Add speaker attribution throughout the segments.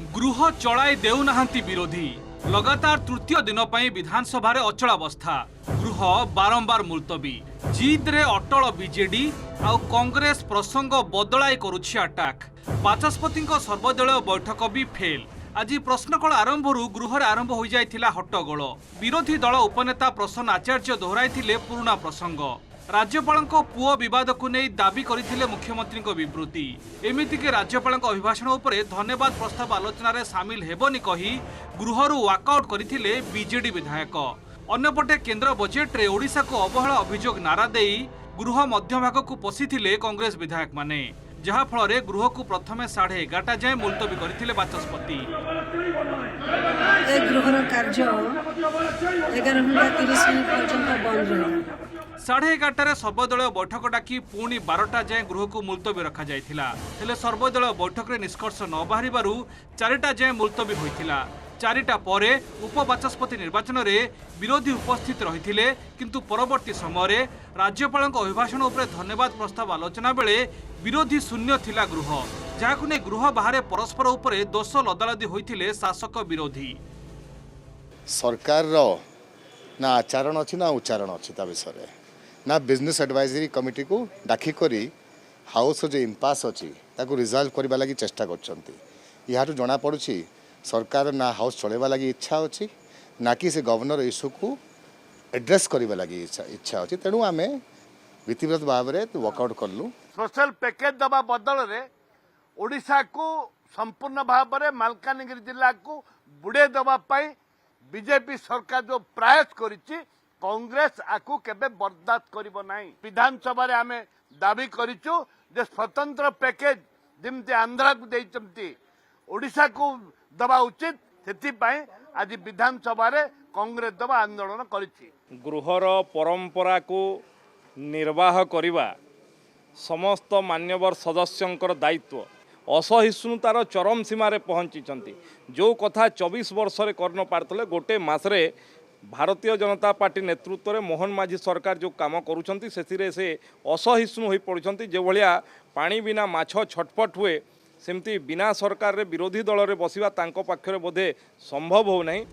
Speaker 1: गृह चलाई देउनाहांती विरोधी लगातार तृतीय दिन पर विधानसभा अचलावस्था गृह बारंबार मुलतवी जिद्रे अटल बीजेडी आउ कांग्रेस प्रसंग बदलाई करुछि अटैक बाचस्पति सर्वदलीय बैठक भी फेल। आज प्रश्नकाल आरंभ गृह आरंभ हो जाइथिला हट्टगोल विरोधी दल उपनेता प्रसन्न आचार्य दोहराइथिले पुराना प्रसंग राज्यपाल पुओ विवाद को नहीं दाबी करथिले मुख्यमंत्री विवृत्ति एमितिक राज्यपाल अभिभाषण उपरे धन्यवाद प्रस्ताव आलोचन सामिल हेबनी कही गृहरु वाकआउट करथिले बीजेडी विधायक। अन्यपटे केंद्र बजेट रे ओडिशा को अवहेला अभियोग नारा देई गृह मध्यभाग को पशिथिले कांग्रेस विधायक माने जहा फल गृह को प्रथमे 11:30 जाए मुलतवी करथिले बाचस्पति।
Speaker 2: गृहर कार्य 11:30 पर्यंत बंद रहा।
Speaker 1: 11:30 सर्वदलीय बैठक डाकी पुणी 12टा जाए गृह को मुलतवी रखा जाइथिला हेले सर्वदलीय बैठक रे निष्कर्ष न बाहरिबारु 4टा जाए मुलतवी होइथिला। 4टा परे उपबाचस्पति निर्वाचन रे विरोधी उपस्थित रहिथिले किंतु परवर्ती समय राज्यपाल अभिभाषण उपरे धन्यवाद प्रस्ताव आलोचना बेले विरोधी शून्य थिला गृह जहाकु ने गृह बाहर परस्पर उपरे दोष लदालदी होइथिले शासक विरोधी।
Speaker 3: सरकार रो ना आचरण अछि ना उच्चारण अछि ता विषय ना बिजनेस एडवाइजरी कमिटी को डाकी करी हाउस जो इम्पास अच्छी ताकू रिजल्व करने लगी चेष्टा करछंती। यहाँ जना पड़ुछि सरकार ना हाउस चलेवा लगी इच्छा अच्छी ना कि से गवर्नर इश्यू को एड्रेस करने लगी इच्छा अच्छी तेणु आम विधिवत भाव में वर्कआउट कलु।
Speaker 4: सोशल पैकेज दबा बदल रे ओडिशा को संपूर्ण भाव में मालकानगिरी जिला को बुड़े दबा पाई बीजेपी सरकार जो प्रयास करिछि कांग्रेस आकु केबे बर्दाश्त करिबो नाही। विधानसभा रे आमे दाबी करिछु जे स्वतंत्र पैकेज जेमती आंध्रा को देइचंती ओडिशा को दबा उचित सेति पाई आज विधानसभा रे कांग्रेस दबा आंदोलन करिछि।
Speaker 5: गृहर परंपरा को निर्वाह करिबा समस्त मान्यवर सदस्यंकर दायित्व असहिष्णुतार चरम सीमार पहुंची जो कथा 24 वर्ष रे करन पारतले गोटे मासरे भारतीय जनता पार्टी नेतृत्व में मोहन माझी सरकार जो काम करुँच से असहिष्णु हो पड़ुंट जो भाया पानी बिना माछ छटपट हुए सेमती बिना सरकार रे विरोधी दल रे बसिबा तांको पाखरे बोधे संभव हो नहीं।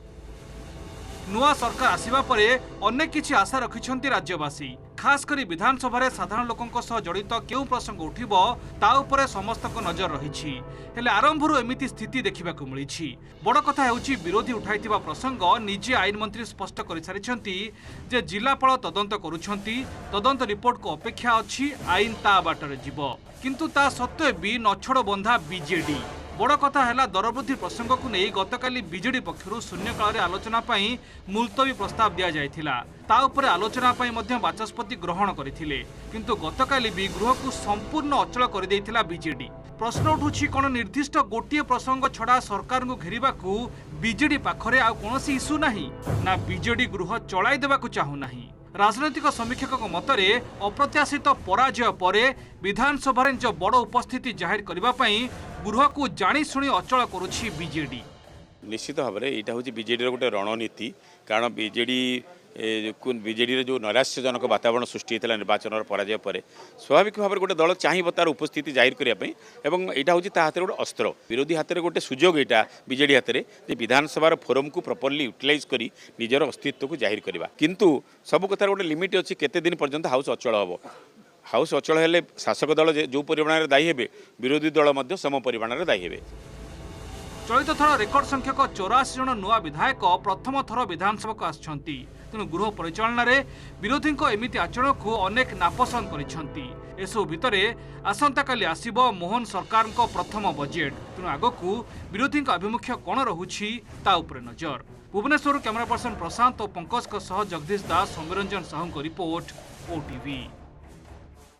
Speaker 1: नुआ सरकार आसिबा परे अनेक किछि आशा रखिछंती राज्यवासी खास करी विधानसभा रे साधारण लोकंक सह जड़ित केउ प्रसंग उठिबो ता उपरे समस्तक नजर रहिछि हेले आरंभरु एमिति स्थिति देखिबाकू मिलिछि। बड़ कथा हेउछि विरोधी उठाइतिबा प्रसंग निजे आईन मंत्री स्पष्ट करि सारिछंती जे जिलापाल तदंत करूछंती तदंत रिपोर्ट को अपेक्षा अछि आईन ता बाटरे जिवो किंतु ता सत्वे भी नछड़ बंधा बीजेडी। बड़ कथा है दरवृद्धि प्रसंग को नहीं गतकाली बीजेडी पक्षर शून्यकाल आलोचना मुलतवी प्रस्ताव दि जाता आलोचना बाचस्पति ग्रहण करथिले किंतु गतकाली भी गृह को संपूर्ण अचल कर देइथिला बीजेडी। प्रश्न उठुछि कोन निर्दिष्ट गोटे प्रसंग छड़ा सरकार को घेरिबा को बीजेडी पाखरे आ कोनोसी इश्यू नाही ना बीजेडी गृह चलाई देबाकू चाहू नाही। राजनैतिक समीक्षक मतरे अप्रत्याशित पराजय परे विधानसभा जो बड़ उपस्थिति जाहिर करने गृह को जाशुणी अचल करुछि बीजेडी।
Speaker 6: निश्चित भाव में यहाँ हूँ बीजेडी गोटे रणनीति कारण बीजेडी जो नैराश्यजनक वातावरण सृष्टि होता निर्वाचन पराजय पर स्वाभाविक भाव में गोटे दल चाहिए तार उपस्थिति जाहिर करने यहाँ हूँ हाथ में गोटे अस्त्र विरोधी हाथ में गोटे सुजोग यहाँ बीजेडी हाथ में विधानसभा फोरम को प्रॉपर्ली यूटिलाइज करी निजर अस्तित्व को जाहिर करवा किंतु सब कथार गोटे लिमिट अच्छी केते दिन पर्यंत हाउस अचल हम हाउस अचल हेले शासक दल जो परिमाण में दायी हे विरोधी दल सम परिमाण में दायी हे।
Speaker 1: चलित थर रेकर्ड संख्यक 84 जन नुआ विधायक प्रथम थर विधानसभा को आछंती तेणु गृह परिचालन रे विरोधी एमिति आचरण को अनेक नापसंद करिसेंती। एसो भितरे आसंता काली आसीबो मोहन सरकार को प्रथम बजेट तेणु आगकू विरोधी आभिमुख्य कोन रहुछि ता उपरे नजर। भुवनेश्वर कैमरा पर्सन प्रशांत और पंकज सह जगदीश दास सौम्यरंजन साहू को रिपोर्ट ओटीवी।